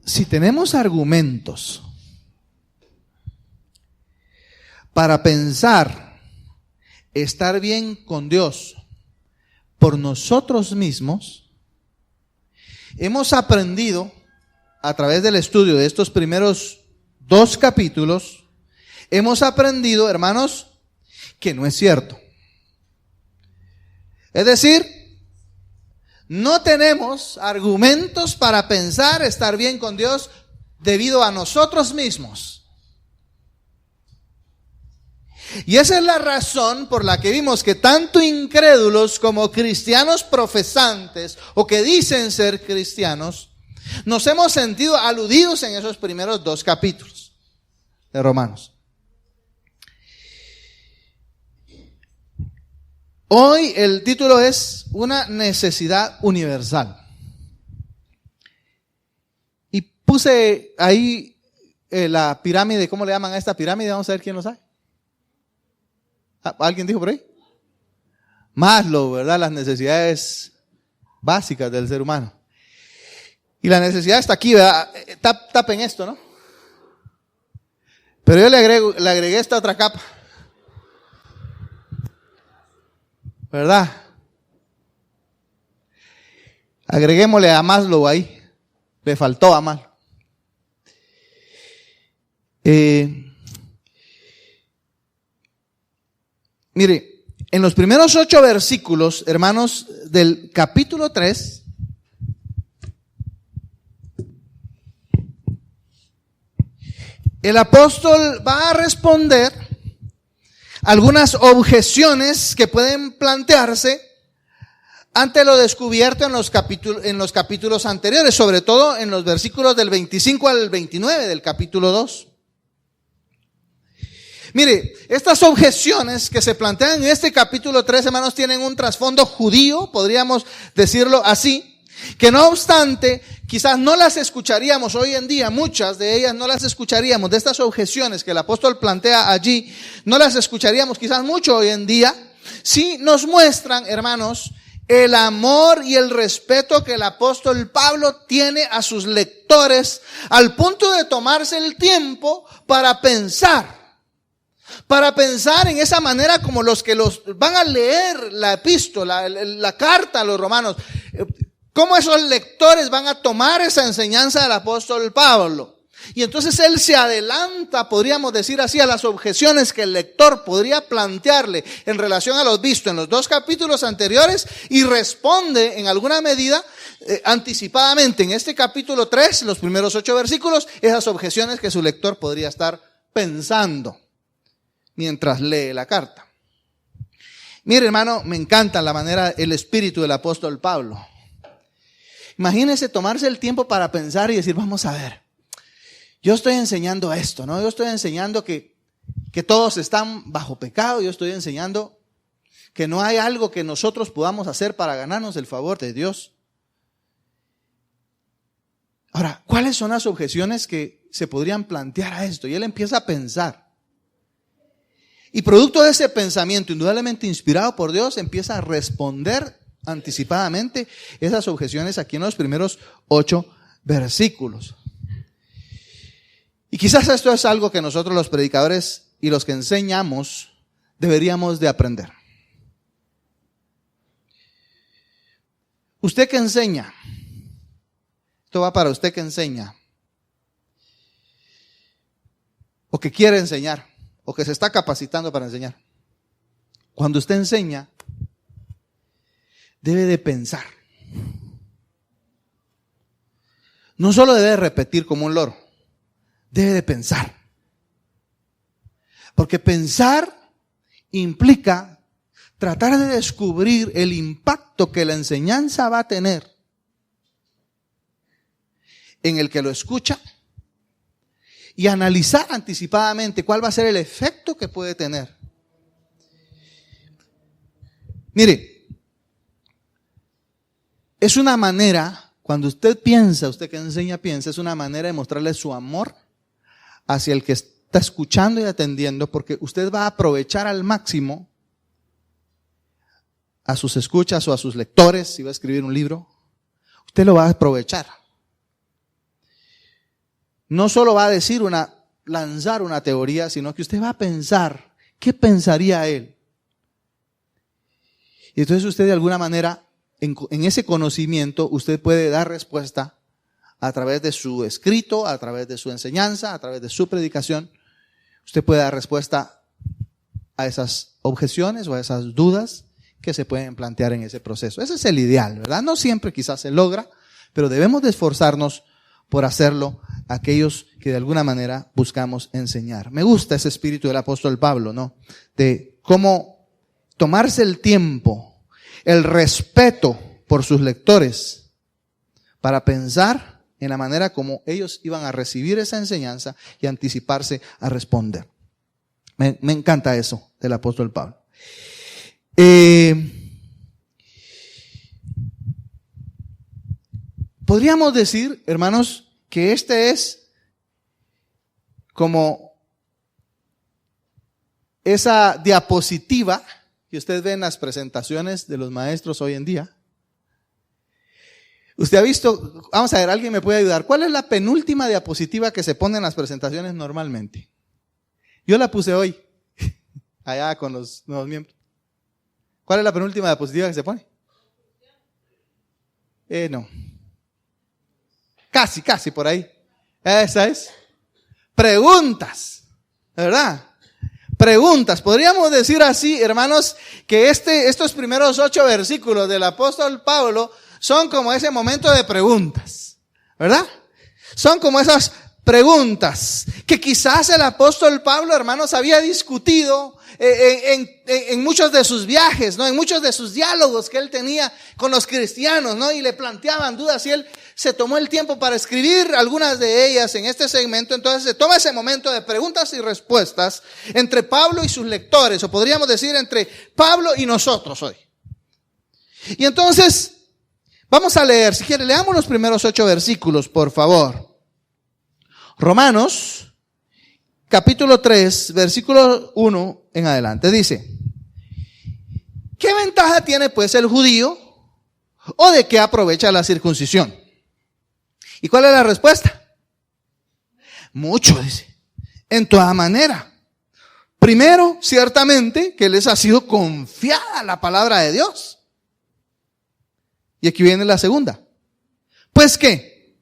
si tenemos argumentos para pensar estar bien con Dios por nosotros mismos, hemos aprendido a través del estudio de estos primeros 2 capítulos, hemos aprendido, hermanos, que no es cierto. Es decir, no tenemos argumentos para pensar estar bien con Dios debido a nosotros mismos. Y esa es la razón por la que vimos que tanto incrédulos como cristianos profesantes o que dicen ser cristianos, nos hemos sentido aludidos en esos primeros 2 capítulos de Romanos. Hoy el título es una necesidad universal. Y puse ahí la pirámide, ¿cómo le llaman a esta pirámide? Vamos a ver quién lo sabe. ¿Alguien dijo por ahí? Maslow, ¿verdad? Las necesidades básicas del ser humano. Y la necesidad está aquí, ¿verdad? Tapen esto, ¿no? Pero yo le agregué esta otra capa. ¿Verdad? Agreguémosle a Maslow ahí. Le faltó a Maslow. Mire, en los primeros 8 versículos, hermanos, del capítulo 3, el apóstol va a responder algunas objeciones que pueden plantearse ante lo descubierto en los capítulos anteriores, sobre todo en los versículos del 25 al 29 del capítulo 2. Mire, estas objeciones que se plantean en este capítulo 3, hermanos, tienen un trasfondo judío, podríamos decirlo así, que no obstante, quizás no las escucharíamos hoy en día, muchas de ellas no las escucharíamos, de estas objeciones que el apóstol plantea allí, no las escucharíamos quizás mucho hoy en día, si nos muestran, hermanos, el amor y el respeto que el apóstol Pablo tiene a sus lectores, al punto de tomarse el tiempo para pensar en esa manera como los que los van a leer la epístola, la carta a los romanos, cómo esos lectores van a tomar esa enseñanza del apóstol Pablo. Y entonces él se adelanta, podríamos decir así, a las objeciones que el lector podría plantearle en relación a lo visto en los 2 capítulos anteriores y responde en alguna medida anticipadamente en este capítulo 3, los primeros 8 versículos, esas objeciones que su lector podría estar pensando mientras lee la carta. Mire, hermano, me encanta la manera, el espíritu del apóstol Pablo. Imagínese tomarse el tiempo para pensar y decir, vamos a ver, yo estoy enseñando esto, ¿no? Yo estoy enseñando que todos están bajo pecado, yo estoy enseñando que no hay algo que nosotros podamos hacer para ganarnos el favor de Dios. Ahora, ¿cuáles son las objeciones que se podrían plantear a esto? Y él empieza a pensar. Y producto de ese pensamiento, indudablemente inspirado por Dios, empieza a responder anticipadamente esas objeciones aquí en los primeros 8 versículos. Y quizás esto es algo que nosotros los predicadores y los que enseñamos deberíamos de aprender. Usted que enseña, esto va para usted que enseña, o que quiere enseñar, o que se está capacitando para enseñar. Cuando usted enseña, debe de pensar. No solo debe repetir como un loro, debe de pensar. Porque pensar implica tratar de descubrir el impacto que la enseñanza va a tener en el que lo escucha y analizar anticipadamente cuál va a ser el efecto que puede tener. Mire, es una manera, cuando usted piensa, usted que enseña piensa, es una manera de mostrarle su amor hacia el que está escuchando y atendiendo, porque usted va a aprovechar al máximo a sus escuchas o a sus lectores, si va a escribir un libro, usted lo va a aprovechar. no solo va a decir lanzar una teoría, sino que usted va a pensar, ¿qué pensaría él? Y entonces usted de alguna manera, en ese conocimiento, usted puede dar respuesta a través de su escrito, a través de su enseñanza, a través de su predicación. Usted puede dar respuesta a esas objeciones o a esas dudas que se pueden plantear en ese proceso. Ese es el ideal, ¿verdad? No siempre quizás se logra, pero debemos de esforzarnos por hacerlo aquellos que de alguna manera buscamos enseñar. Me gusta ese espíritu del apóstol Pablo, ¿no? De cómo tomarse el tiempo, el respeto por sus lectores para pensar en la manera como ellos iban a recibir esa enseñanza y anticiparse a responder. Me encanta eso del apóstol Pablo. Podríamos decir, hermanos, que este es como esa diapositiva que usted ve en las presentaciones de los maestros hoy en día. Usted ha visto, vamos a ver, alguien me puede ayudar. ¿Cuál es la penúltima diapositiva que se pone en las presentaciones normalmente? Yo la puse hoy, allá con los nuevos miembros. ¿Cuál es la penúltima diapositiva que se pone? No. Casi por ahí. Esa es. Preguntas, ¿verdad? Preguntas. Podríamos decir así, hermanos, que estos primeros 8 versículos del apóstol Pablo son como ese momento de preguntas, ¿verdad? Son como esas preguntas que quizás el apóstol Pablo, hermanos, había discutido en muchos de sus viajes, ¿no? En muchos de sus diálogos que él tenía con los cristianos, ¿no? Y le planteaban dudas y él se tomó el tiempo para escribir algunas de ellas en este segmento. Entonces se toma ese momento de preguntas y respuestas entre Pablo y sus lectores, o podríamos decir entre Pablo y nosotros hoy. Y entonces vamos a leer, si quiere, leamos los primeros 8 versículos, por favor. Romanos, capítulo 3, versículo 1 en adelante, dice: ¿qué ventaja tiene pues el judío? ¿O de qué aprovecha la circuncisión? ¿Y cuál es la respuesta? Mucho, dice. En toda manera. Primero, ciertamente, que les ha sido confiada la palabra de Dios. Y aquí viene la segunda. Pues ¿qué?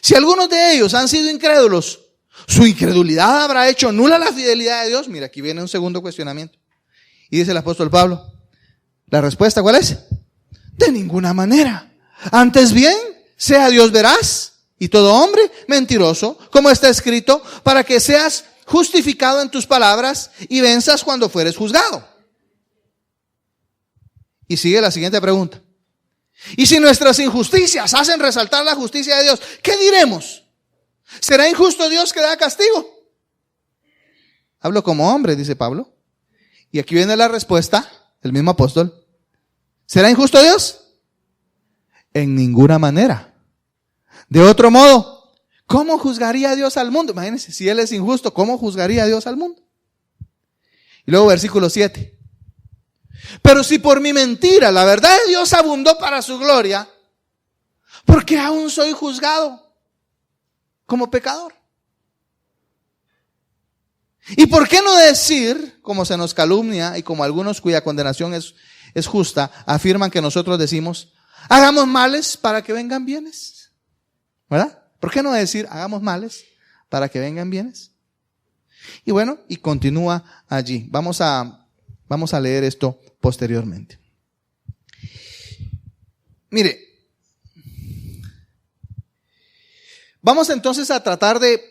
Si algunos de ellos han sido incrédulos, ¿su incredulidad habrá hecho nula la fidelidad de Dios? Mira, aquí viene un segundo cuestionamiento. Y dice el apóstol Pablo, ¿la respuesta cuál es? De ninguna manera. Antes bien, sea Dios veraz y todo hombre mentiroso, como está escrito, para que seas justificado en tus palabras y venzas cuando fueres juzgado. Y sigue la siguiente pregunta. Y si nuestras injusticias hacen resaltar la justicia de Dios, ¿qué diremos? ¿Será injusto Dios que da castigo? Hablo como hombre, dice Pablo. Y aquí viene la respuesta del mismo apóstol. ¿Será injusto Dios? En ninguna manera. De otro modo, ¿cómo juzgaría Dios al mundo? Imagínense, si Él es injusto, ¿cómo juzgaría Dios al mundo? Y luego versículo 7. Pero si por mi mentira la verdad de Dios abundó para su gloria, ¿por qué aún soy juzgado como pecador? ¿Y por qué no decir, como se nos calumnia y como algunos cuya condenación es justa, afirman que nosotros decimos, hagamos males para que vengan bienes? ¿Verdad? ¿Por qué no decir, hagamos males para que vengan bienes? Y bueno, y continúa allí. Vamos a leer esto posteriormente. Mire, vamos entonces a tratar de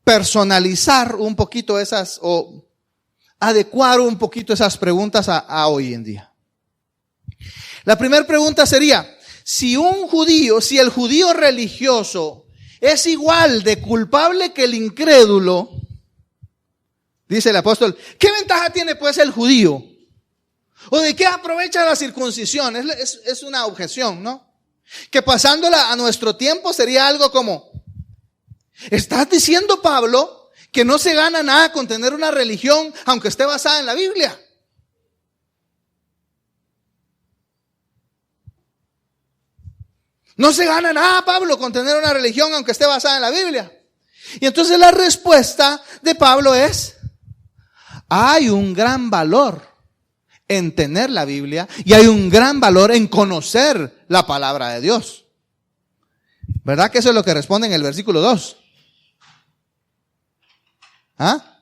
personalizar un poquito esas, o adecuar un poquito esas preguntas a hoy en día. La primera pregunta sería, si el judío religioso es igual de culpable que el incrédulo, dice el apóstol, ¿qué ventaja tiene pues el judío? ¿O de qué aprovecha la circuncisión? Es una objeción, ¿no? Que pasándola a nuestro tiempo sería algo como, ¿estás diciendo, Pablo, que no se gana nada con tener una religión aunque esté basada en la Biblia? No se gana nada, Pablo, con tener una religión aunque esté basada en la Biblia. Y entonces la respuesta de Pablo es: hay un gran valor en tener la Biblia y hay un gran valor en conocer la palabra de Dios. ¿Verdad que eso es lo que responde en el versículo 2? ¿Ah?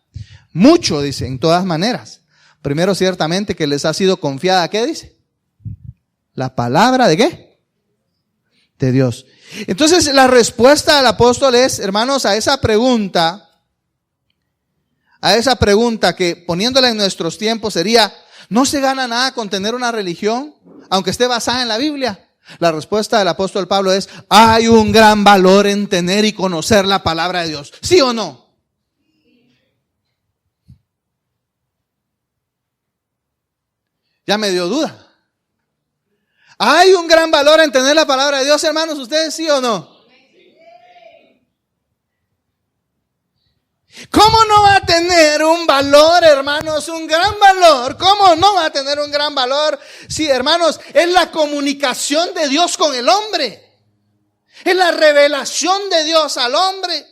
Mucho, dice, en todas maneras. Primero, ciertamente que les ha sido confiada, ¿qué dice? La palabra ¿de qué? De Dios. Entonces, la respuesta del apóstol es, hermanos, a esa pregunta que poniéndola en nuestros tiempos sería: ¿no se gana nada con tener una religión, aunque esté basada en la Biblia? La respuesta del apóstol Pablo es: hay un gran valor en tener y conocer la palabra de Dios. ¿Sí o no? Ya me dio duda. ¿Hay un gran valor en tener la palabra de Dios, hermanos? ¿Ustedes sí o no? ¿Cómo no va a tener un valor, hermanos? Un gran valor. ¿Cómo no va a tener un gran valor? Sí, hermanos, es la comunicación de Dios con el hombre. Es la revelación de Dios al hombre.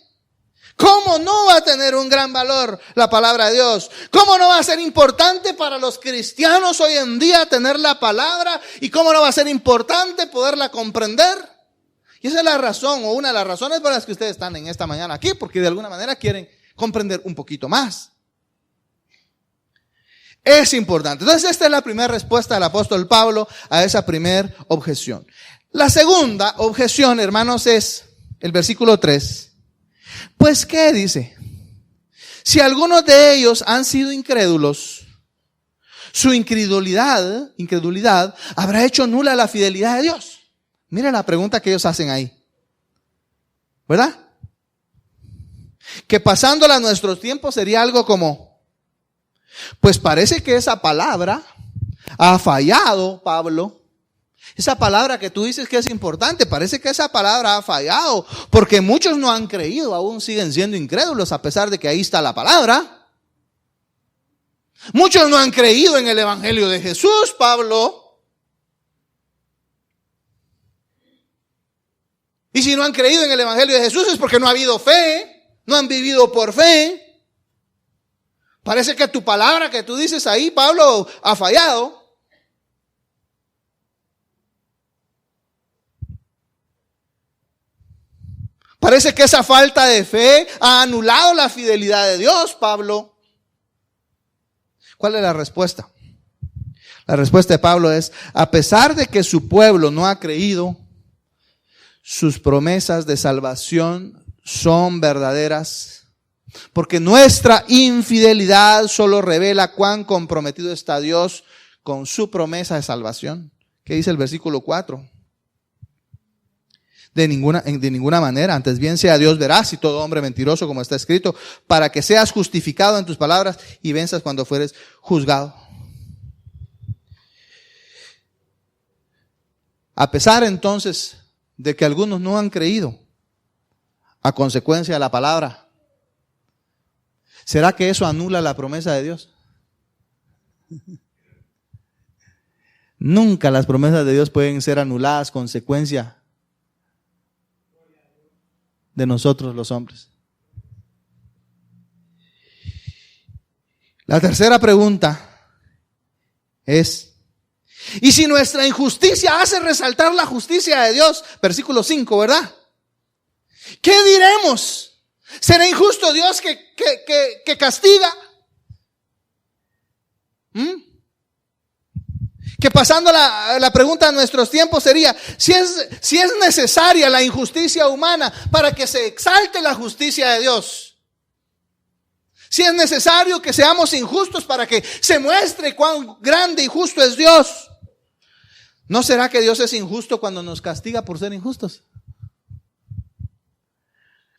¿Cómo no va a tener un gran valor la palabra de Dios? ¿Cómo no va a ser importante para los cristianos hoy en día tener la palabra? ¿Y cómo no va a ser importante poderla comprender? Y esa es la razón, o una de las razones por las que ustedes están en esta mañana aquí, porque de alguna manera quieren comprender un poquito más. Es importante. Entonces esta es la primera respuesta del apóstol Pablo a esa primera objeción. La segunda objeción, hermanos, es el versículo 3. Pues ¿qué dice? Si algunos de ellos han sido incrédulos, su incredulidad habrá hecho nula la fidelidad de Dios. Mira la pregunta que ellos hacen ahí, ¿verdad? Que pasándola a nuestros tiempos sería algo como: pues parece que esa palabra ha fallado, Pablo. Esa palabra que tú dices que es importante, parece que esa palabra ha fallado, porque muchos no han creído, aún siguen siendo incrédulos a pesar de que ahí está la palabra. Muchos no han creído en el evangelio de Jesús, Pablo. Y si no han creído en el evangelio de Jesús es porque no ha habido fe, no han vivido por fe. Parece que tu palabra que tú dices ahí, Pablo, ha fallado. Parece que esa falta de fe ha anulado la fidelidad de Dios, Pablo. ¿Cuál es la respuesta? La respuesta de Pablo es: a pesar de que su pueblo no ha creído, sus promesas de salvación son verdaderas, porque nuestra infidelidad solo revela cuán comprometido está Dios con su promesa de salvación. ¿Qué dice el versículo 4? De ninguna manera, antes bien sea Dios veraz y todo hombre mentiroso, como está escrito, para que seas justificado en tus palabras y venzas cuando fueres juzgado. A pesar entonces de que algunos no han creído a consecuencia de la palabra, ¿será que eso anula la promesa de Dios? Nunca las promesas de Dios pueden ser anuladas consecuencia de nosotros los hombres. La tercera pregunta es: ¿y si nuestra injusticia hace resaltar la justicia de Dios? Versículo 5, ¿verdad? ¿Qué diremos? ¿Será injusto Dios que castiga? Que pasando la pregunta a nuestros tiempos sería: si es necesaria la injusticia humana para que se exalte la justicia de Dios. Si es necesario que seamos injustos para que se muestre cuán grande y justo es Dios. ¿No será que Dios es injusto cuando nos castiga por ser injustos?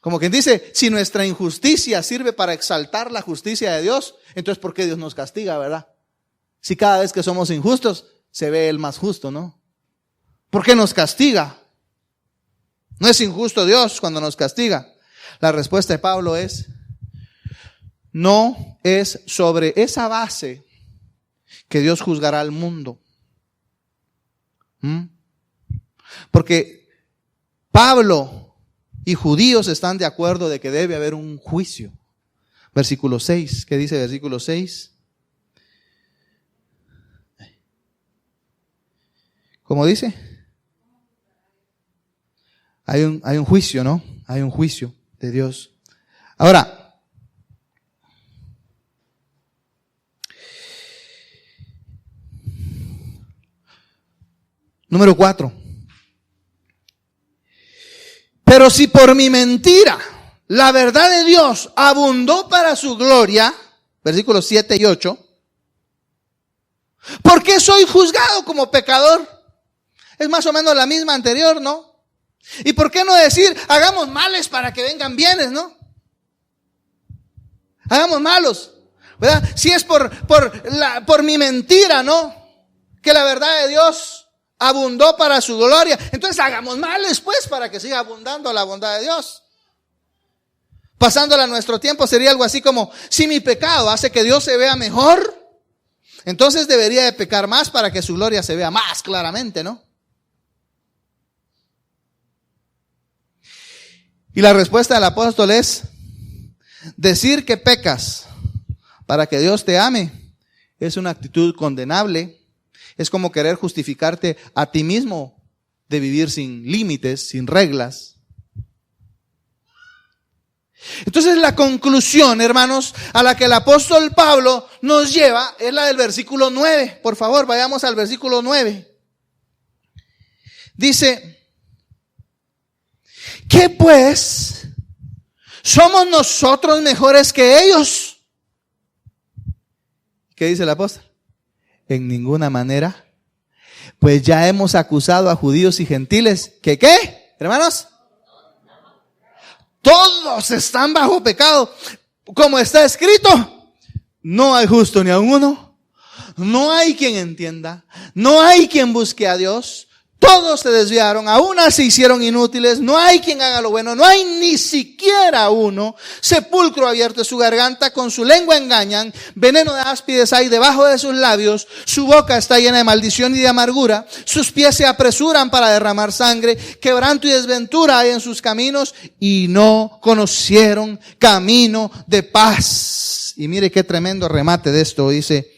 Como quien dice, si nuestra injusticia sirve para exaltar la justicia de Dios, entonces ¿por qué Dios nos castiga, verdad? Si cada vez que somos injustos se ve el más justo, ¿no? ¿Por qué nos castiga? ¿No es injusto Dios cuando nos castiga? La respuesta de Pablo es: no es sobre esa base que Dios juzgará al mundo. Porque Pablo y judíos están de acuerdo de que debe haber un juicio. Versículo 6, ¿qué dice versículo 6? ¿Cómo dice? Hay un juicio, ¿no? Hay un juicio de Dios. Ahora, número 4. Pero si por mi mentira la verdad de Dios abundó para su gloria, versículos 7 y 8, ¿por qué soy juzgado como pecador? Es más o menos la misma anterior, ¿no? ¿Y por qué no decir, hagamos males para que vengan bienes, ¿no? Hagamos malos, ¿verdad? Si es por mi mentira, ¿no? Que la verdad de Dios abundó para su gloria. Entonces hagamos males, pues, para que siga abundando la bondad de Dios. Pasándola a nuestro tiempo sería algo así como, si mi pecado hace que Dios se vea mejor, entonces debería de pecar más para que su gloria se vea más claramente, ¿no? Y la respuesta del apóstol es, decir que pecas para que Dios te ame es una actitud condenable. Es como querer justificarte a ti mismo de vivir sin límites, sin reglas. Entonces la conclusión, hermanos, a la que el apóstol Pablo nos lleva es la del versículo 9. Por favor, vayamos al versículo 9. Dice, ¿qué pues? ¿Somos nosotros mejores que ellos? ¿Qué dice el apóstol? En ninguna manera. Pues ya hemos acusado a judíos y gentiles. ¿Que qué, hermanos? Todos están bajo pecado. Como está escrito, no hay justo ni a uno. No hay quien entienda. No hay quien busque a Dios. Todos se desviaron, a unas se hicieron inútiles, no hay quien haga lo bueno, no hay ni siquiera uno. Sepulcro abierto es su garganta, con su lengua engañan, veneno de áspides hay debajo de sus labios, su boca está llena de maldición y de amargura, sus pies se apresuran para derramar sangre, quebranto y desventura hay en sus caminos, y no conocieron camino de paz. Y mire qué tremendo remate de esto, dice,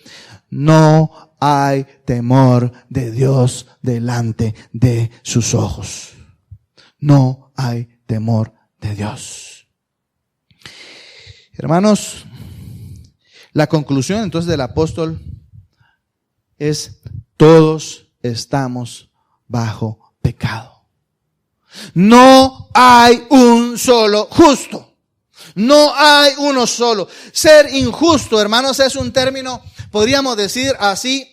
no hay temor de Dios delante de sus ojos. No hay temor de Dios. Hermanos, la conclusión entonces del apóstol es, todos estamos bajo pecado. No hay un solo justo. No hay uno solo. Ser injusto, hermanos, es un término, podríamos decir así,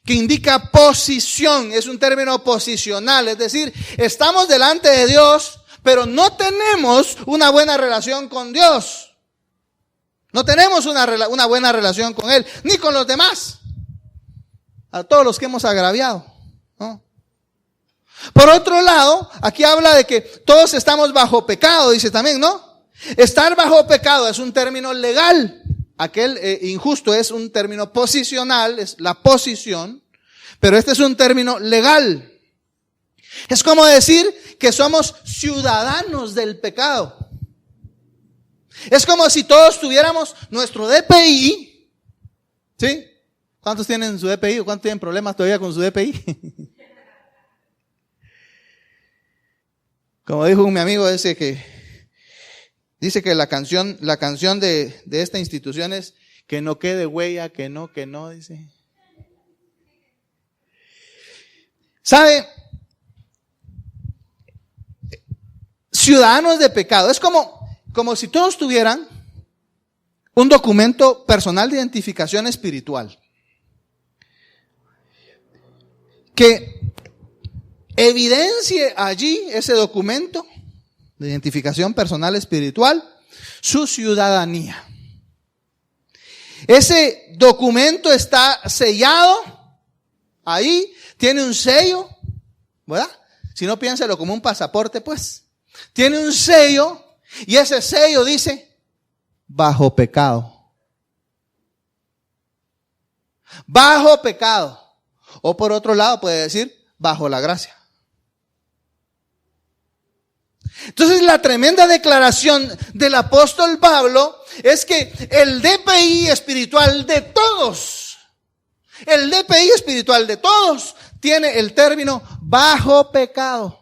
que indica posición, es un término posicional, es decir, estamos delante de Dios, pero no tenemos una buena relación con Dios. No tenemos una buena relación con Él, ni con los demás, a todos los que hemos agraviado, ¿no? Por otro lado, aquí habla de que todos estamos bajo pecado, dice también, ¿no? Estar bajo pecado es un término legal. Aquel injusto es un término posicional, es la posición, pero este es un término legal. Es como decir que somos ciudadanos del pecado. Es como si todos tuviéramos nuestro DPI, ¿sí? ¿Cuántos tienen su DPI o cuántos tienen problemas todavía con su DPI? Como dijo mi amigo ese que dice que la canción de esta institución es que no quede huella, que no, dice. ¿Sabe? Ciudadanos de pecado. Es como si todos tuvieran un documento personal de identificación espiritual que evidencie allí ese documento de identificación personal espiritual, su ciudadanía. Ese documento está sellado, ahí tiene un sello, ¿verdad? Si no, piénselo como un pasaporte, pues. Tiene un sello, y ese sello dice, bajo pecado. Bajo pecado. O por otro lado puede decir, bajo la gracia. Entonces la tremenda declaración del apóstol Pablo es que el DPI espiritual de todos, tiene el término bajo pecado.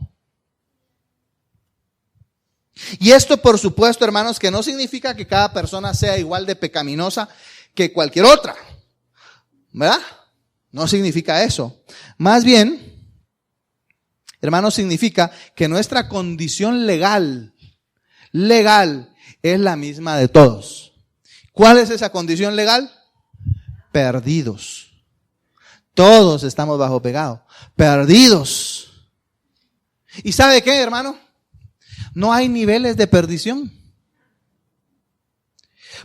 Y esto, por supuesto, hermanos, que no significa que cada persona sea igual de pecaminosa que cualquier otra, ¿verdad? No significa eso. Más bien, hermanos, significa que nuestra condición legal es la misma de todos. ¿Cuál es esa condición legal? Perdidos. Todos estamos bajo pecado. Perdidos. ¿Y sabe qué, hermano? No hay niveles de perdición.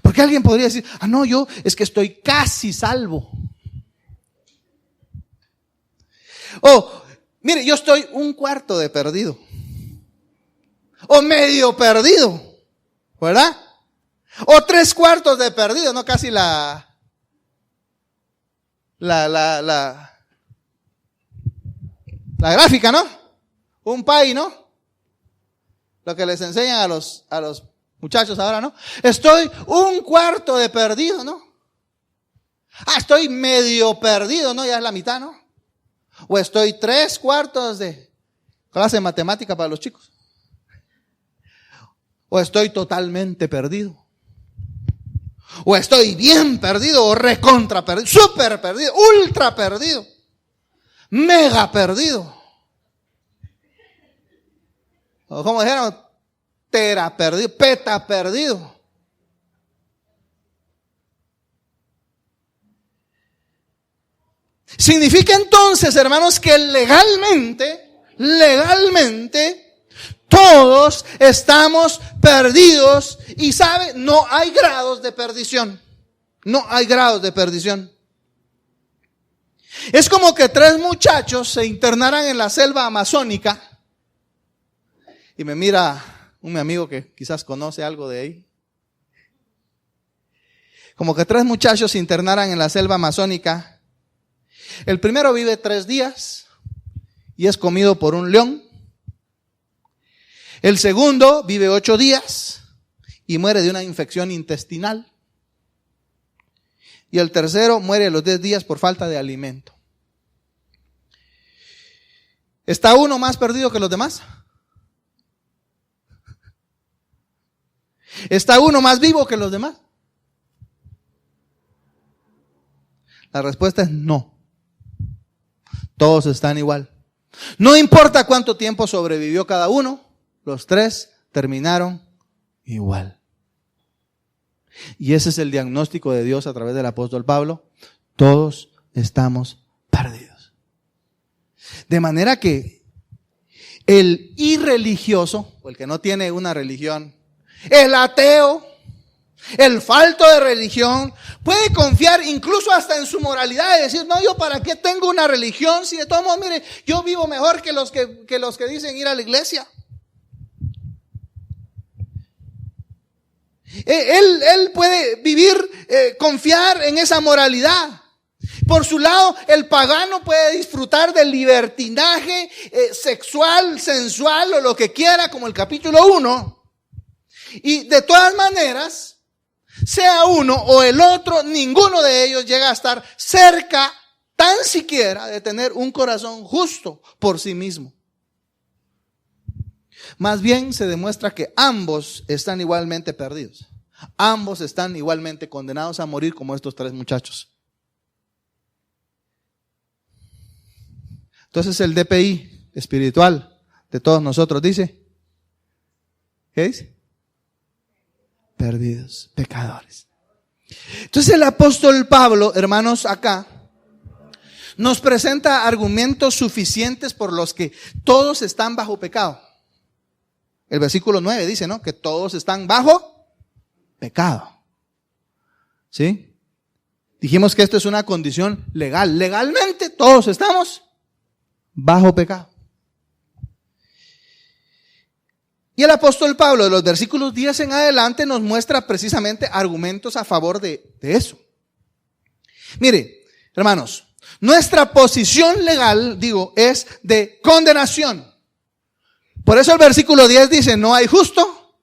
Porque alguien podría decir, no, yo es que estoy casi salvo. Mire, yo estoy un cuarto de perdido. O medio perdido. ¿Verdad? O 3/4 de perdido, no casi la gráfica, ¿no? Un pay, ¿no? Lo que les enseñan a los muchachos ahora, ¿no? Estoy un cuarto de perdido, ¿no? Estoy medio perdido, ¿no? Ya es la mitad, ¿no? O estoy 3/4 de clase de matemática para los chicos. O estoy totalmente perdido. O estoy bien perdido, o recontra perdido, super perdido, ultra perdido, mega perdido. O como dijeron, tera perdido, peta perdido. Significa entonces, hermanos, que legalmente, todos estamos perdidos y sabe, no hay grados de perdición. No hay grados de perdición. Es como que 3 muchachos se internaran en la selva amazónica. Y me mira un amigo que quizás conoce algo de ahí. Como que 3 muchachos se internaran en la selva amazónica. El primero vive 3 días y es comido por un león. El segundo vive 8 días y muere de una infección intestinal. Y el tercero muere a los 10 días por falta de alimento. ¿Está uno más perdido que los demás? ¿Está uno más vivo que los demás? La respuesta es no. Todos están igual. No importa cuánto tiempo sobrevivió cada uno, los 3 terminaron igual. Y ese es el diagnóstico de Dios a través del apóstol Pablo. Todos estamos perdidos. De manera que el irreligioso, o el que no tiene una religión, el ateo, el falto de religión, puede confiar incluso hasta en su moralidad y decir, no, yo para qué tengo una religión si de todos modos, mire, yo vivo mejor que los que dicen ir a la iglesia. Él puede vivir, confiar en esa moralidad. Por su lado, el pagano puede disfrutar del libertinaje sexual, sensual o lo que quiera, como el capítulo 1. Y de todas maneras, sea uno o el otro, ninguno de ellos llega a estar cerca, tan siquiera, de tener un corazón justo por sí mismo. Más bien se demuestra que ambos están igualmente perdidos. Ambos están igualmente condenados a morir como estos 3 muchachos. Entonces el DPI espiritual de todos nosotros dice, ¿qué dice? Perdidos, pecadores. Entonces el apóstol Pablo, hermanos, acá nos presenta argumentos suficientes por los que todos están bajo pecado. El versículo 9 dice, ¿no? Que todos están bajo pecado. ¿Sí? Dijimos que esto es una condición legal. Legalmente todos estamos bajo pecado. Y el apóstol Pablo, de los versículos 10 en adelante, nos muestra precisamente argumentos a favor de eso. Mire, hermanos, nuestra posición legal, es de condenación. Por eso el versículo 10 dice, no hay justo.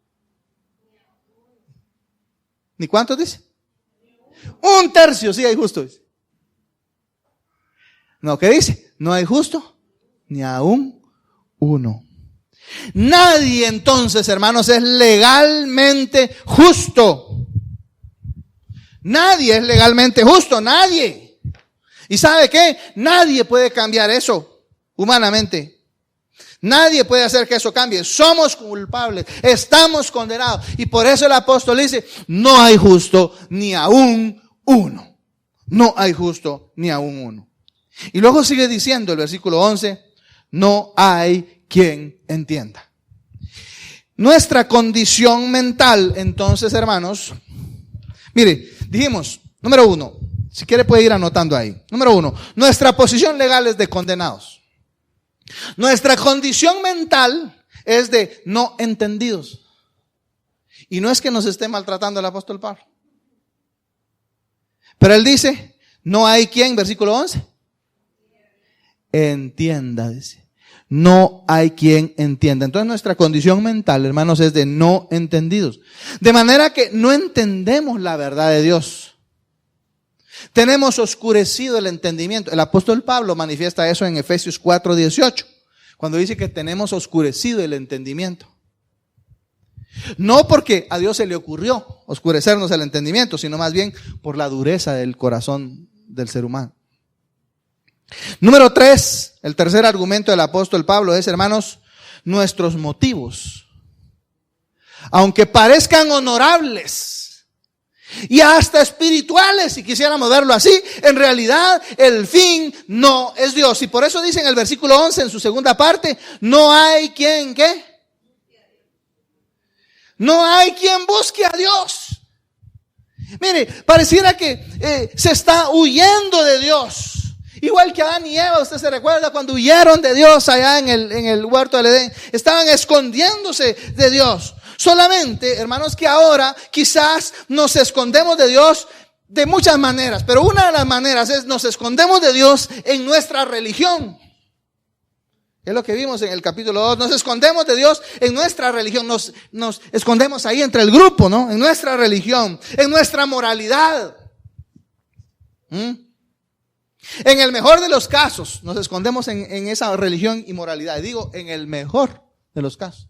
¿Ni cuántos dice? Un tercio, sí hay justo. No, ¿qué dice? No hay justo, ni aún uno. Nadie entonces, hermanos, es legalmente justo. Nadie es legalmente justo, nadie. ¿Y sabe qué? Nadie puede cambiar eso humanamente. Nadie puede hacer que eso cambie. Somos culpables, estamos condenados. Y por eso el apóstol dice, no hay justo ni aún uno. No hay justo ni aún uno. Y luego sigue diciendo el versículo 11, no hay quien entienda. Nuestra condición mental, entonces, hermanos, mire, dijimos, número 1, si quiere puede ir anotando ahí. Número 1, nuestra posición legal es de condenados. Nuestra condición mental es de no entendidos. Y no es que nos esté maltratando el apóstol Pablo. Pero él dice, no hay quien, versículo 11, entienda, dice. No hay quien entienda. Entonces nuestra condición mental, hermanos, es de no entendidos. De manera que no entendemos la verdad de Dios. Tenemos oscurecido el entendimiento. El apóstol Pablo manifiesta eso en Efesios 4:18, cuando dice que tenemos oscurecido el entendimiento. No porque a Dios se le ocurrió oscurecernos el entendimiento, sino más bien por la dureza del corazón del ser humano. Número 3, el tercer argumento del apóstol Pablo es, hermanos, nuestros motivos. Aunque parezcan honorables y hasta espirituales, si quisiéramos verlo así, en realidad el fin no es Dios. Y por eso dice en el versículo 11, en su segunda parte, no hay quien, ¿qué? No hay quien busque a Dios. Mire, pareciera que se está huyendo de Dios. Igual que Adán y Eva, usted se recuerda cuando huyeron de Dios allá en el huerto del Edén. Estaban escondiéndose de Dios. Solamente, hermanos, que ahora quizás nos escondemos de Dios de muchas maneras. Pero una de las maneras es nos escondemos de Dios en nuestra religión. Es lo que vimos en el capítulo 2. Nos escondemos de Dios en nuestra religión. Nos escondemos ahí entre el grupo, ¿no? En nuestra religión, en nuestra moralidad. En el mejor de los casos, nos escondemos en esa religión y moralidad. Y digo, en el mejor de los casos.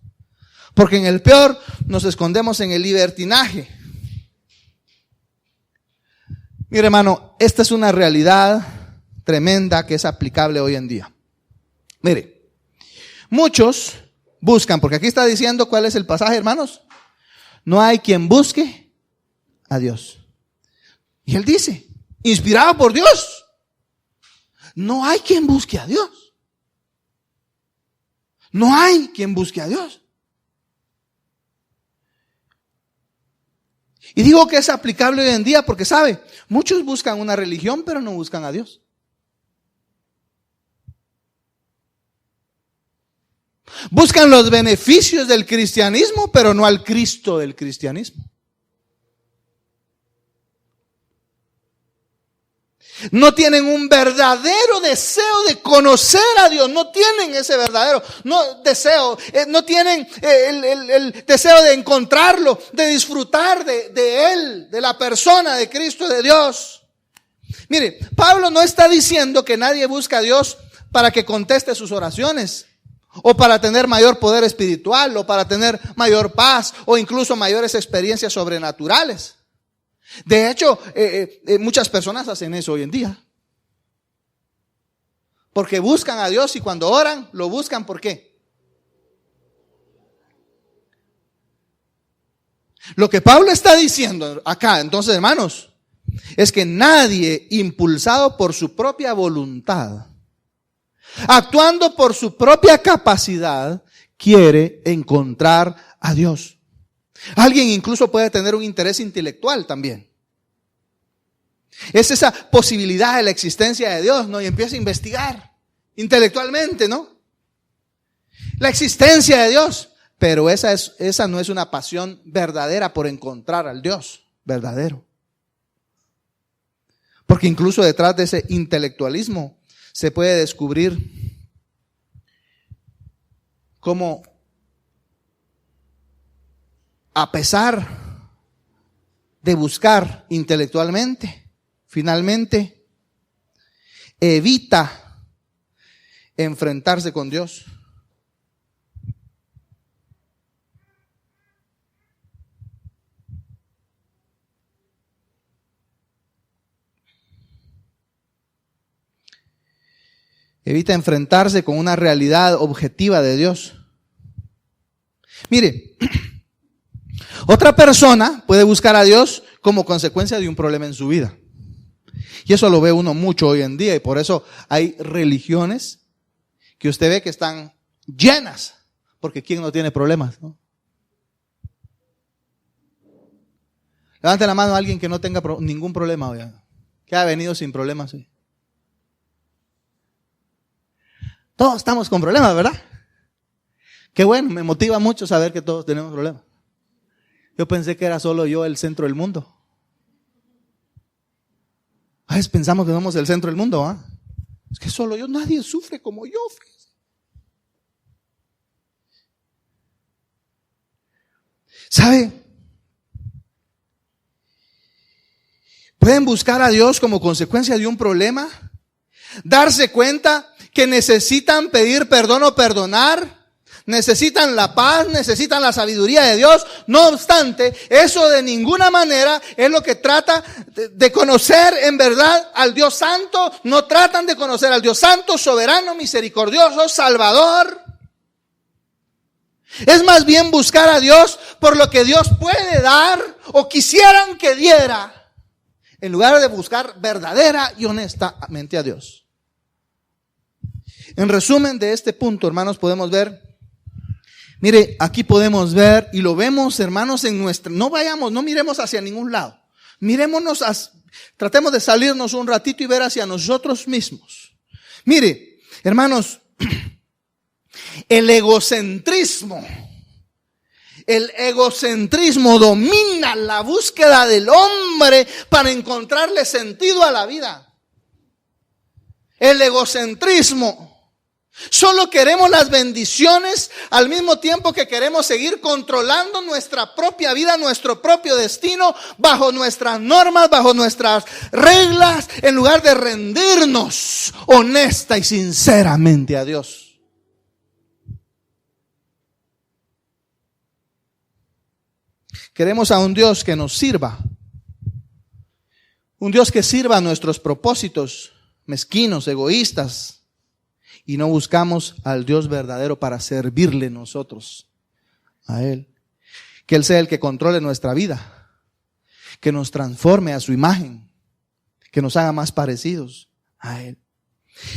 Porque en el peor nos escondemos en el libertinaje. Mire, hermano, esta es una realidad tremenda que es aplicable hoy en día. Mire, muchos buscan, porque aquí está diciendo cuál es el pasaje, hermanos. No hay quien busque a Dios. Y él dice, inspirado por Dios, no hay quien busque a Dios. No hay quien busque a Dios. Y digo que es aplicable hoy en día porque, ¿sabe? Muchos buscan una religión, pero no buscan a Dios. Buscan los beneficios del cristianismo, pero no al Cristo del cristianismo. No tienen un verdadero deseo de conocer a Dios. No tienen ese verdadero deseo. No tienen el deseo de encontrarlo, de disfrutar de Él, de la persona de Cristo, de Dios. Mire, Pablo no está diciendo que nadie busca a Dios para que conteste sus oraciones, o para tener mayor poder espiritual, o para tener mayor paz, o incluso mayores experiencias sobrenaturales. De hecho, muchas personas hacen eso hoy en día. Porque buscan a Dios y cuando oran, lo buscan ¿por qué? Lo que Pablo está diciendo acá, entonces, hermanos, es que nadie impulsado por su propia voluntad, actuando por su propia capacidad, quiere encontrar a Dios. Alguien incluso puede tener un interés intelectual también. Es esa posibilidad de la existencia de Dios, ¿no? Y empieza a investigar intelectualmente, ¿no? La existencia de Dios. Pero esa no es una pasión verdadera por encontrar al Dios verdadero. Porque incluso detrás de ese intelectualismo se puede descubrir cómo a pesar de buscar intelectualmente, finalmente evita enfrentarse con Dios. Evita enfrentarse con una realidad objetiva de Dios. Mire, otra persona puede buscar a Dios como consecuencia de un problema en su vida. Y eso lo ve uno mucho hoy en día, y por eso hay religiones que usted ve que están llenas, porque ¿quién no tiene problemas, no? Levante la mano a alguien que no tenga ningún problema hoy, que ha venido sin problemas hoy. Todos estamos con problemas, ¿verdad? Qué bueno, me motiva mucho saber que todos tenemos problemas. Yo pensé que era solo yo el centro del mundo. A veces pensamos que somos el centro del mundo, ¿ah? Es que solo yo, nadie sufre como yo. ¿Sabe? Pueden buscar a Dios como consecuencia de un problema, darse cuenta que necesitan pedir perdón o perdonar, necesitan la paz, necesitan la sabiduría de Dios. No obstante, eso de ninguna manera es lo que trata de conocer en verdad al Dios Santo. No tratan de conocer al Dios Santo, soberano, misericordioso, salvador. Es más bien buscar a Dios por lo que Dios puede dar o quisieran que diera, en lugar de buscar verdadera y honestamente a Dios. En resumen de este punto, hermanos, podemos ver, mire, aquí podemos ver y lo vemos, hermanos, en nuestra, no miremos hacia ningún lado. Miremonos, tratemos de salirnos un ratito y ver hacia nosotros mismos. Mire, hermanos, el egocentrismo domina la búsqueda del hombre para encontrarle sentido a la vida. El egocentrismo. Solo queremos las bendiciones al mismo tiempo que queremos seguir controlando nuestra propia vida, nuestro propio destino, bajo nuestras normas, bajo nuestras reglas, en lugar de rendirnos honesta y sinceramente a Dios. Queremos a un Dios que nos sirva, un Dios que sirva a nuestros propósitos mezquinos, egoístas, y no buscamos al Dios verdadero para servirle nosotros a Él. Que Él sea el que controle nuestra vida, que nos transforme a su imagen, que nos haga más parecidos a Él.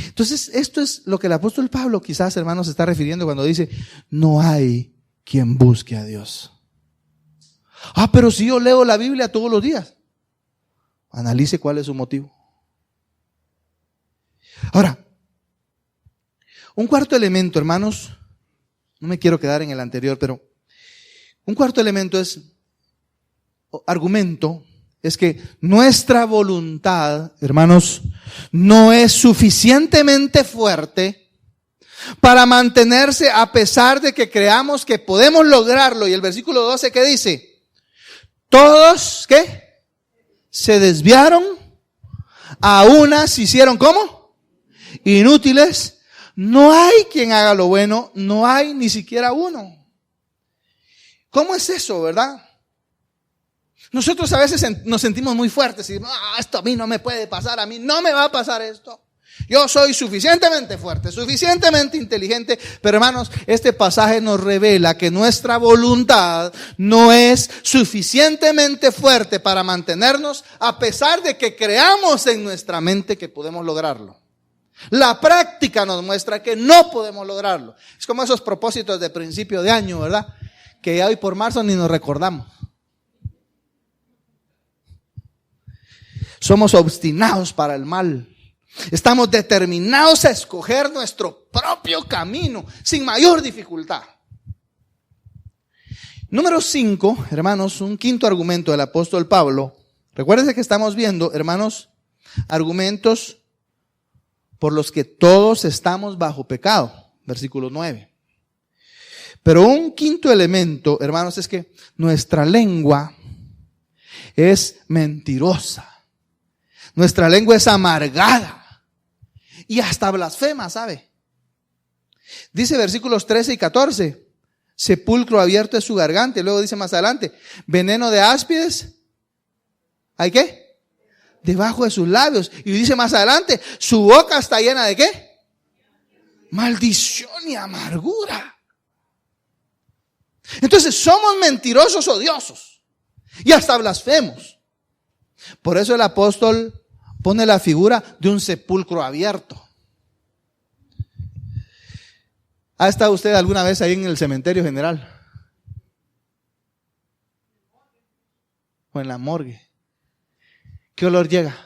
Entonces, esto es lo que el apóstol Pablo quizás, hermanos, se está refiriendo cuando dice, no hay quien busque a Dios. Pero si yo leo la Biblia todos los días, analice cuál es su motivo. Ahora, un cuarto elemento, hermanos, no me quiero quedar en el anterior, pero un cuarto elemento argumento es que nuestra voluntad, hermanos, no es suficientemente fuerte para mantenerse a pesar de que creamos que podemos lograrlo. Y el versículo 12, ¿qué dice? Todos, ¿qué? Se desviaron, a unas se hicieron, ¿cómo? Inútiles. No hay quien haga lo bueno, no hay ni siquiera uno. ¿Cómo es eso, verdad? Nosotros a veces nos sentimos muy fuertes y esto a mí no me puede pasar, a mí no me va a pasar esto. Yo soy suficientemente fuerte, suficientemente inteligente, pero hermanos, este pasaje nos revela que nuestra voluntad no es suficientemente fuerte para mantenernos a pesar de que creamos en nuestra mente que podemos lograrlo. La práctica nos muestra que no podemos lograrlo. Es como esos propósitos de principio de año, ¿verdad? Que ya hoy por marzo ni nos recordamos. Somos obstinados para el mal. Estamos determinados a escoger nuestro propio camino sin mayor dificultad. Número 5, hermanos, un quinto argumento del apóstol Pablo. Recuérdense que estamos viendo, hermanos, argumentos por los que todos estamos bajo pecado. Versículo 9. Pero un quinto elemento, hermanos, es que nuestra lengua es mentirosa. Nuestra lengua es amargada y hasta blasfema, ¿sabe? Dice versículos 13 y 14, sepulcro abierto es su garganta. Y luego dice más adelante, veneno de áspides, ¿hay qué? Debajo de sus labios. Y dice más adelante, su boca está llena de ¿qué? Maldición y amargura. Entonces somos mentirosos, odiosos y hasta blasfemos. Por eso el apóstol pone la figura de un sepulcro abierto. ¿Ha estado usted alguna vez ahí en el cementerio general? ¿O en la morgue? ¿Qué olor llega?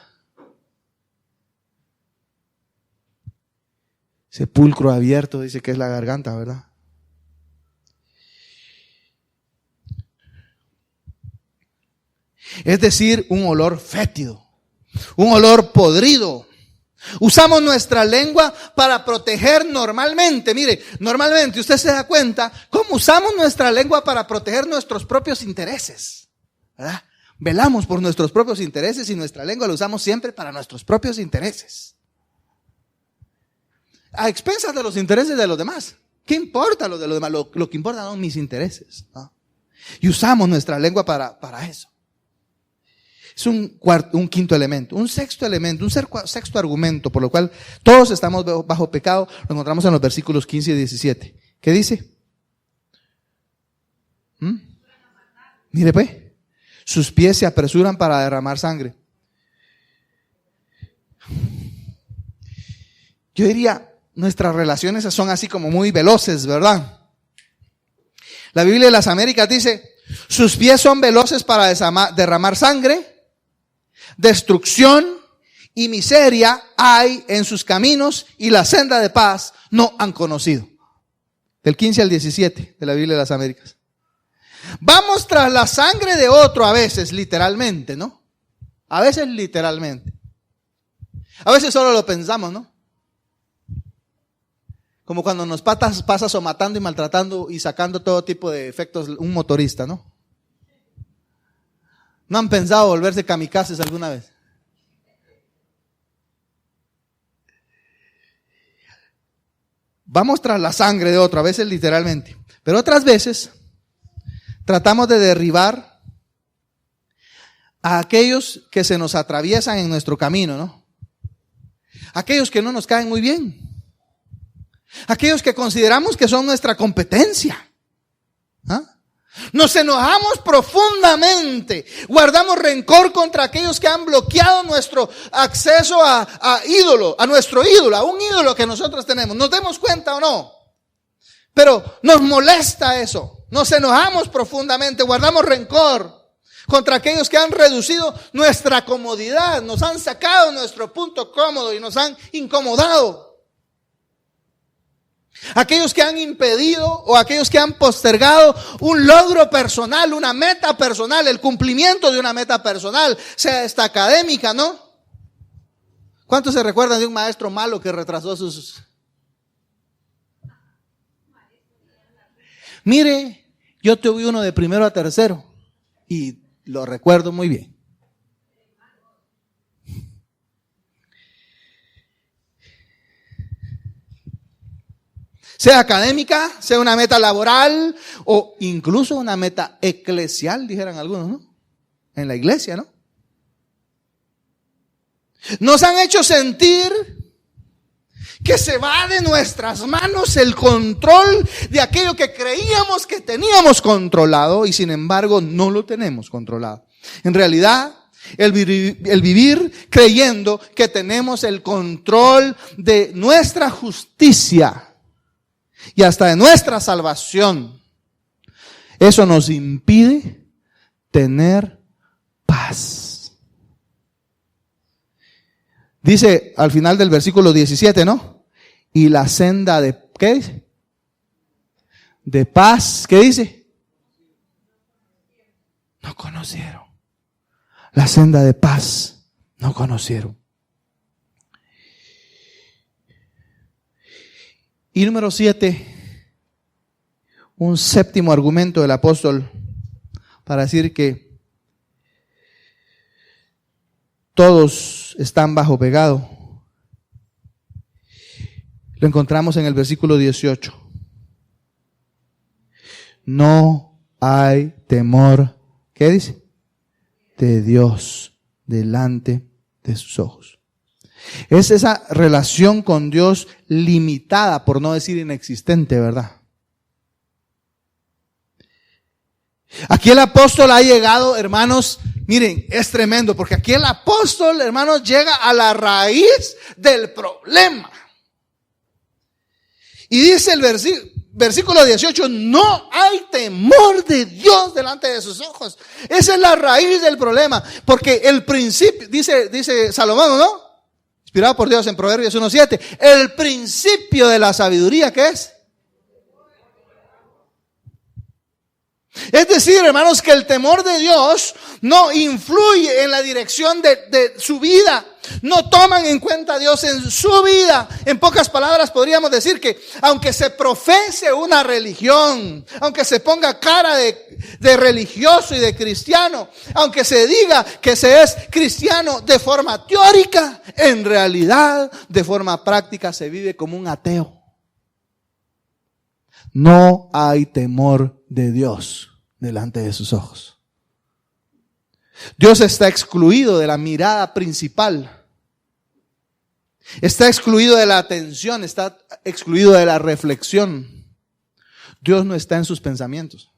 Sepulcro abierto, dice que es la garganta, ¿verdad? Es decir, un olor fétido, un olor podrido. Usamos nuestra lengua para proteger normalmente. Mire, normalmente usted se da cuenta cómo usamos nuestra lengua para proteger nuestros propios intereses, ¿verdad? Velamos por nuestros propios intereses y nuestra lengua la usamos siempre para nuestros propios intereses. A expensas de los intereses de los demás. ¿Qué importa lo de los demás? Lo que importa son mis intereses, ¿no? Y usamos nuestra lengua para eso. Es un quinto elemento. Un sexto elemento, un sexto argumento por lo cual todos estamos bajo pecado, lo encontramos en los versículos 15 y 17. ¿Qué dice? Mire pues, sus pies se apresuran para derramar sangre. Yo diría, nuestras relaciones son así como muy veloces, ¿verdad? La Biblia de las Américas dice, sus pies son veloces para derramar sangre. Destrucción y miseria hay en sus caminos y la senda de paz no han conocido. Del 15 al 17 de la Biblia de las Américas. Vamos tras la sangre de otro a veces, literalmente, ¿no? A veces literalmente. A veces solo lo pensamos, ¿no? Como cuando nos pasa somatando y maltratando y sacando todo tipo de efectos un motorista, ¿no? ¿No han pensado volverse kamikazes alguna vez? Vamos tras la sangre de otro, a veces literalmente. Pero otras veces tratamos de derribar a aquellos que se nos atraviesan en nuestro camino, ¿no? Aquellos que no nos caen muy bien. Aquellos que consideramos que son nuestra competencia. ¿Ah? Nos enojamos profundamente, guardamos rencor contra aquellos que han bloqueado nuestro acceso a nuestro ídolo, a un ídolo que nosotros tenemos. ¿Nos demos cuenta o no? Pero nos molesta eso, nos enojamos profundamente, guardamos rencor contra aquellos que han reducido nuestra comodidad, nos han sacado nuestro punto cómodo y nos han incomodado. Aquellos que han impedido o aquellos que han postergado un logro personal, una meta personal, el cumplimiento de una meta personal, sea esta académica, ¿no? ¿Cuántos se recuerdan de un maestro malo que retrasó sus... Mire, yo tuve uno de primero a tercero y lo recuerdo muy bien. Sea académica, sea una meta laboral o incluso una meta eclesial, dijeran algunos, ¿no? En la iglesia, ¿no? Nos han hecho sentir que se va de nuestras manos el control de aquello que creíamos que teníamos controlado y sin embargo no lo tenemos controlado. En realidad, el vivir creyendo que tenemos el control de nuestra justicia y hasta de nuestra salvación, eso nos impide tener paz. Dice al final del versículo 17, ¿no? Y la senda de, ¿qué dice? De paz, ¿qué dice? No conocieron. La senda de paz no conocieron. Y número 7, un séptimo argumento del apóstol para decir que todos están bajo pecado. Lo encontramos en el versículo 18. No hay temor, ¿qué dice? De Dios delante de sus ojos. Es esa relación con Dios limitada, por no decir inexistente, ¿verdad? Aquí el apóstol ha llegado, hermanos, miren, es tremendo, porque aquí el apóstol, hermanos, llega a la raíz del problema. Y dice el versículo 18, no hay temor de Dios delante de sus ojos. Esa es la raíz del problema, porque el principio, dice Salomón, ¿no? Inspirado por Dios en Proverbios 1:7, el principio de la sabiduría, ¿qué es? Es decir, hermanos, que el temor de Dios no influye en la dirección de su vida. No toman en cuenta a Dios en su vida. En pocas palabras podríamos decir que aunque se profese una religión, aunque se ponga cara de religioso y de cristiano, aunque se diga que se es cristiano de forma teórica, en realidad, de forma práctica, se vive como un ateo. No hay temor de Dios delante de sus ojos. Dios está excluido de la mirada principal. Está excluido de la atención, está excluido de la reflexión. Dios no está en sus pensamientos.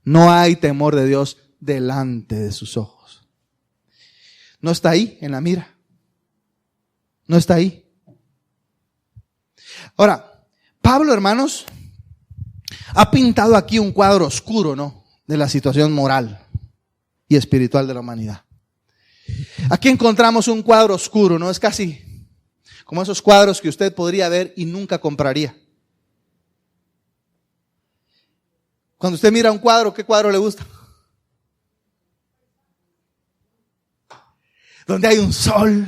No hay temor de Dios delante de sus ojos. No está ahí en la mira. No está ahí. Ahora, Pablo, hermanos, ha pintado aquí un cuadro oscuro, ¿no? De la situación moral y espiritual de la humanidad. Aquí encontramos un cuadro oscuro, ¿no? Es casi como esos cuadros que usted podría ver y nunca compraría. Cuando usted mira un cuadro, ¿qué cuadro le gusta? Donde hay un sol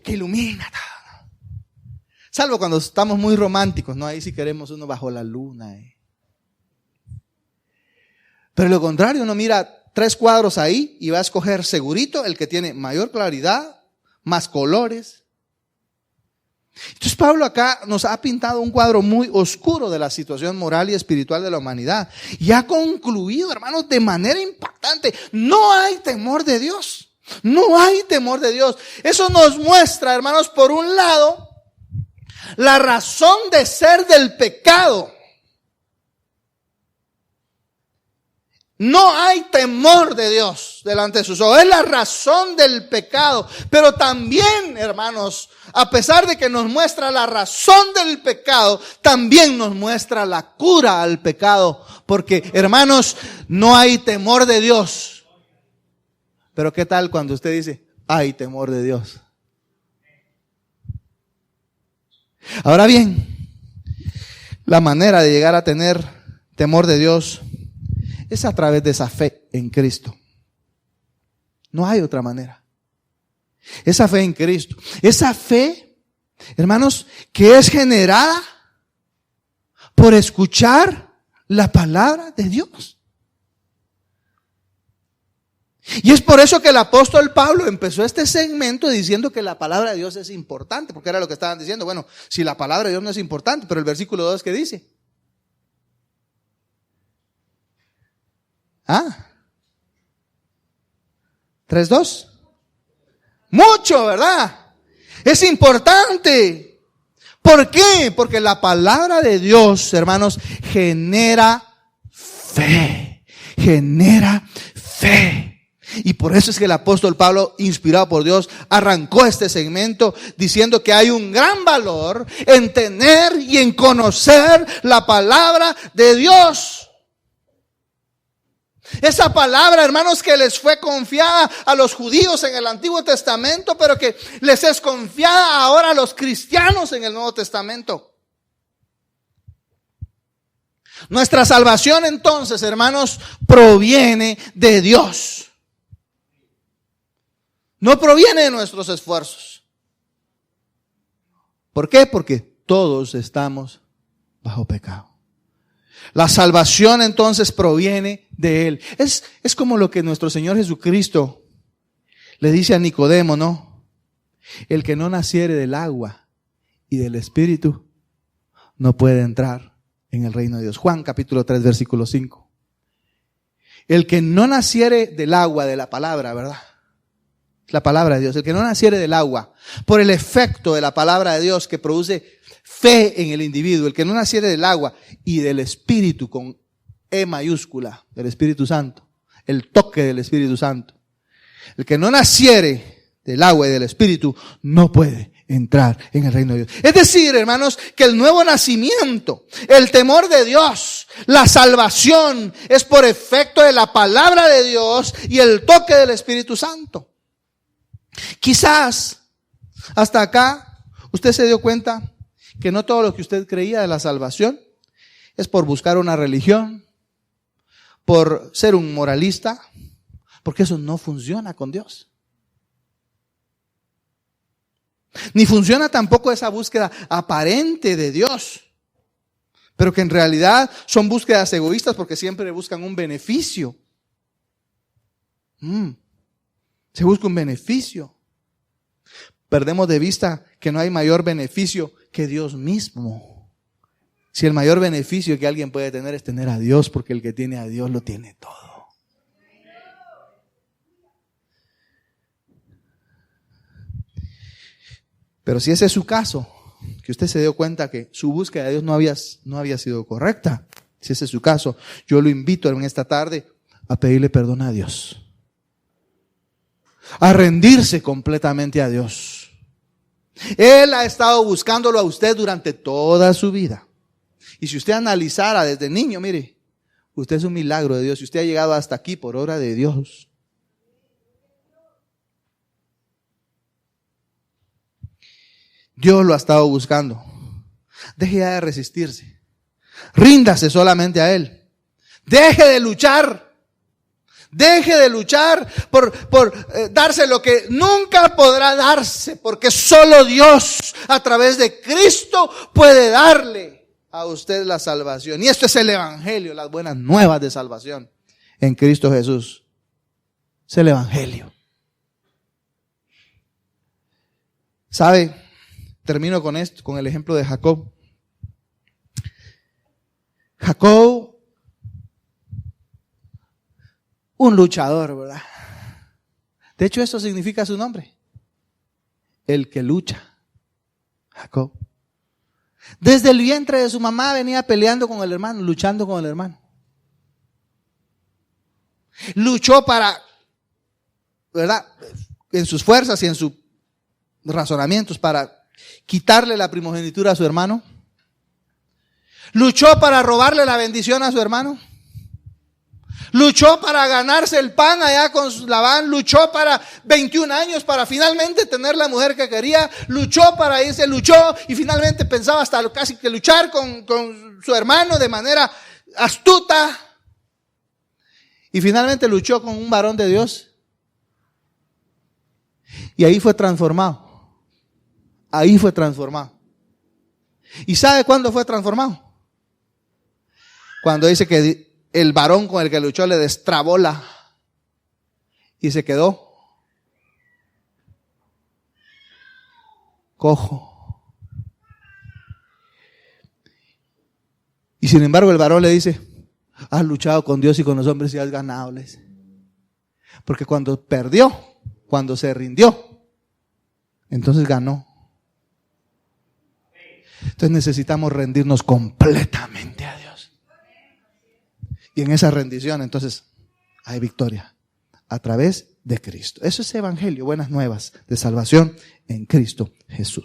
que ilumina todo. Salvo cuando estamos muy románticos, ¿no? Ahí sí queremos uno bajo la luna. Pero lo contrario, uno mira 3 cuadros ahí y va a escoger segurito el que tiene mayor claridad, más colores. Entonces Pablo acá nos ha pintado un cuadro muy oscuro de la situación moral y espiritual de la humanidad. Y ha concluido, hermanos, de manera impactante. No hay temor de Dios. No hay temor de Dios. Eso nos muestra, hermanos, por un lado, la razón de ser del pecado. No hay temor de Dios delante de sus ojos. Es la razón del pecado. Pero también, hermanos, a pesar de que nos muestra la razón del pecado, también nos muestra la cura al pecado. Porque, hermanos, no hay temor de Dios. Pero ¿qué tal cuando usted dice, hay temor de Dios? Ahora bien, la manera de llegar a tener temor de Dios es a través de esa fe en Cristo. No hay otra manera. Esa fe en Cristo. Esa fe, hermanos, que es generada por escuchar la palabra de Dios. Y es por eso que el apóstol Pablo empezó este segmento diciendo que la palabra de Dios es importante, porque era lo que estaban diciendo. Bueno, si la palabra de Dios no es importante, pero el versículo 2, ¿qué dice? 3:2. Mucho, ¿verdad? Es importante. ¿Por qué? Porque la palabra de Dios, hermanos, genera fe. Genera fe. Y por eso es que el apóstol Pablo, inspirado por Dios, arrancó este segmento diciendo que hay un gran valor en tener y en conocer la palabra de Dios. Esa palabra, hermanos, que les fue confiada a los judíos en el Antiguo Testamento, pero que les es confiada ahora a los cristianos en el Nuevo Testamento. Nuestra salvación entonces, hermanos, proviene de Dios. No proviene de nuestros esfuerzos. ¿Por qué? Porque todos estamos bajo pecado. La salvación entonces proviene de Él. Es como lo que nuestro Señor Jesucristo le dice a Nicodemo, ¿no? El que no naciere del agua y del Espíritu no puede entrar en el reino de Dios. Juan capítulo 3, versículo 5. El que no naciere del agua, de la palabra, ¿verdad? La palabra de Dios. El que no naciere del agua, por el efecto de la palabra de Dios que produce fe en el individuo, el que no naciere del agua y del Espíritu, con E mayúscula, del Espíritu Santo, el toque del Espíritu Santo. El que no naciere del agua y del Espíritu no puede entrar en el reino de Dios. Es decir, hermanos, que el nuevo nacimiento, el temor de Dios, la salvación es por efecto de la palabra de Dios y el toque del Espíritu Santo. Quizás hasta acá usted se dio cuenta que no todo lo que usted creía de la salvación es por buscar una religión, por ser un moralista, porque eso no funciona con Dios. Ni funciona tampoco esa búsqueda aparente de Dios, pero que en realidad son búsquedas egoístas porque siempre buscan un beneficio. Se busca un beneficio. Perdemos de vista que no hay mayor beneficio que Dios mismo. Si el mayor beneficio que alguien puede tener es tener a Dios, porque el que tiene a Dios lo tiene todo. Pero si ese es su caso, que usted se dio cuenta que su búsqueda de Dios no había sido correcta, si ese es su caso, yo lo invito en esta tarde a pedirle perdón a Dios, a rendirse completamente a Dios. Él ha estado buscándolo a usted durante toda su vida. Y si usted analizara desde niño, mire, usted es un milagro de Dios. Si usted ha llegado hasta aquí por obra de Dios. Dios lo ha estado buscando. Deje ya de resistirse. Ríndase solamente a Él. Deje de luchar. Deje de luchar por darse lo que nunca podrá darse, porque solo Dios a través de Cristo puede darle a usted la salvación. Y esto es el Evangelio, las buenas nuevas de salvación en Cristo Jesús. Es el Evangelio. ¿Sabe? Termino con esto, con el ejemplo de Jacob. Jacob, un luchador, ¿verdad? De hecho, eso significa su nombre. El que lucha. Jacob. Desde el vientre de su mamá venía peleando con el hermano, luchando con el hermano. Luchó para, ¿verdad? En sus fuerzas y en sus razonamientos para quitarle la primogenitura a su hermano. Luchó para robarle la bendición a su hermano. Luchó para ganarse el pan allá con Labán. Luchó para 21 años para finalmente tener la mujer que quería. Luchó para irse, luchó y finalmente pensaba hasta casi que luchar con su hermano de manera astuta. Y finalmente luchó con un varón de Dios. Y ahí fue transformado. Ahí fue transformado. ¿Y sabe cuándo fue transformado? Cuando dice que el varón con el que luchó le destrabó y se quedó cojo. Y sin embargo el varón le dice: has luchado con Dios y con los hombres y has ganado. Porque cuando perdió, cuando se rindió, entonces ganó. Entonces necesitamos rendirnos completamente a Dios. Y en esa rendición entonces hay victoria a través de Cristo. Eso es Evangelio, buenas nuevas de salvación en Cristo Jesús.